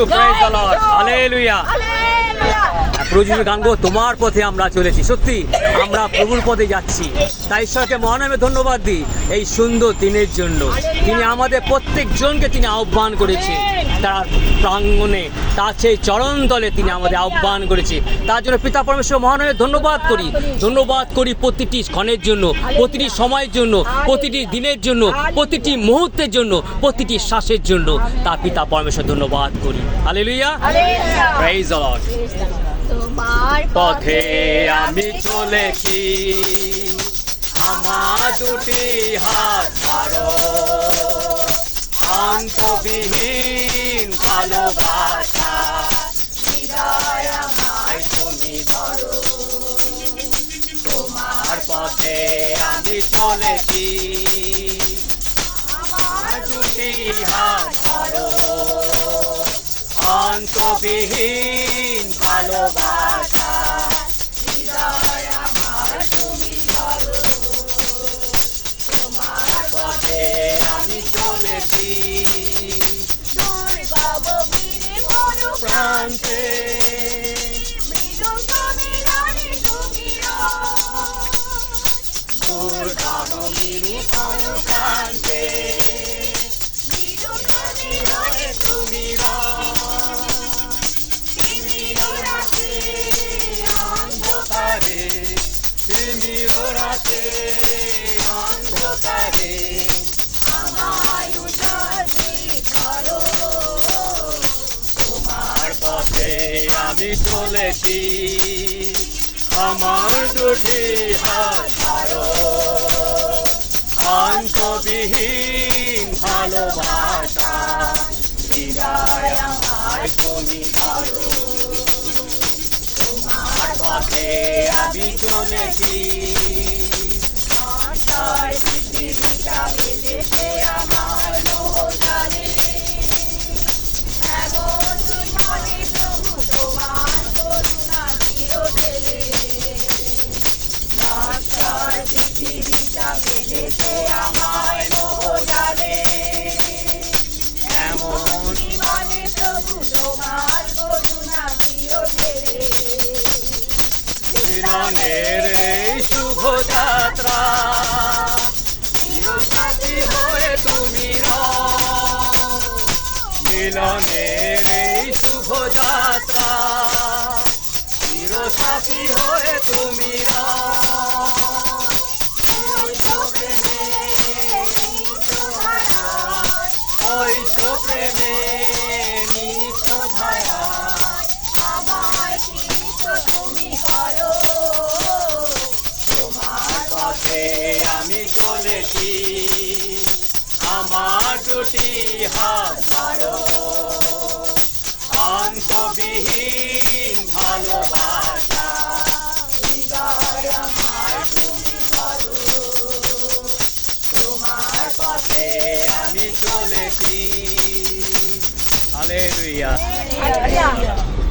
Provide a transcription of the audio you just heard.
Praise the Lord. Hallelujah. প্রভুর গান গো, তোমার পথে আমরা চলেছি। সত্যি আমরা প্রভুর পথে যাচ্ছি। তাই ঈশ্বরকে মহানামে ধন্যবাদ দিই এই সুন্দর দিনের জন্য। তিনি আমাদের প্রত্যেকজনকে তিনি আহ্বান করেছে তার প্রাঙ্গণে, তার সেই চরণ তলে তিনি আমাদের আহ্বান করেছে। তার জন্য পিতা পরমেশ্বর মহানামে ধন্যবাদ করি প্রতিটি ক্ষণের জন্য, প্রতিটি সময়ের জন্য, প্রতিটি দিনের জন্য, প্রতিটি মুহূর্তের জন্য, প্রতিটি শ্বাসের জন্য। তা পিতা পরমেশ্বর ধন্যবাদ করি। হালেলুয়া। Praise the Lord. তোমার পথে আমি চলেছি, আমার দুটি হাত ধরো, অন্তবিহীন ভালোবাসা হৃদয় আমায় তুমি ধরো। তোমার পথে আমি চলেছি, আমার দুটি হাত ধরো, অন্তবিহীন ভালোবাসা হৃদয় আমার তুমি ধরো। তোমার পথে আমি চলেছি, প্রান্তে প্রান্তে তুমি অন্ধকারে, তুমি রাতে অন্ধকারে আমায় উজাড়ে করো। তোমার পথে আমি চলেছি, আমার দুটি হাত ধরো, অন্তবিহীন ভালোবাসা হৃদয় আমায় তুমি ধরো। তোমার পথে আমি চলেছি, পৃথিবীটা বেঁধেছে আমার মোহজালে। এমন দুর্মনে প্রভু তোমার করুণা দিও ঢেলে। নশ্বর পৃথিবীটা বেঁধেছে আমার মোহজালে। এমন মনে প্রভু তোমার করুণা দিও ঢেলে। মিলনের এই শুভযাত্রা, চিরসাথী হয়ে তুমি রও। মিলনের এই শুভযাত্রা, চিরসাথী হয়ে তুমি রও। ওই প্রেমে নিত্য ধারা আমায় তুমি করো। তোমার পথে আমি চলেছি, আমার দুটি হাত ধরো, অন্তবিহীন ভালোবাসা হৃদয় আমায় তুমি ধরো। তোমার পথে আমি চলেছি। হালেলুয়া।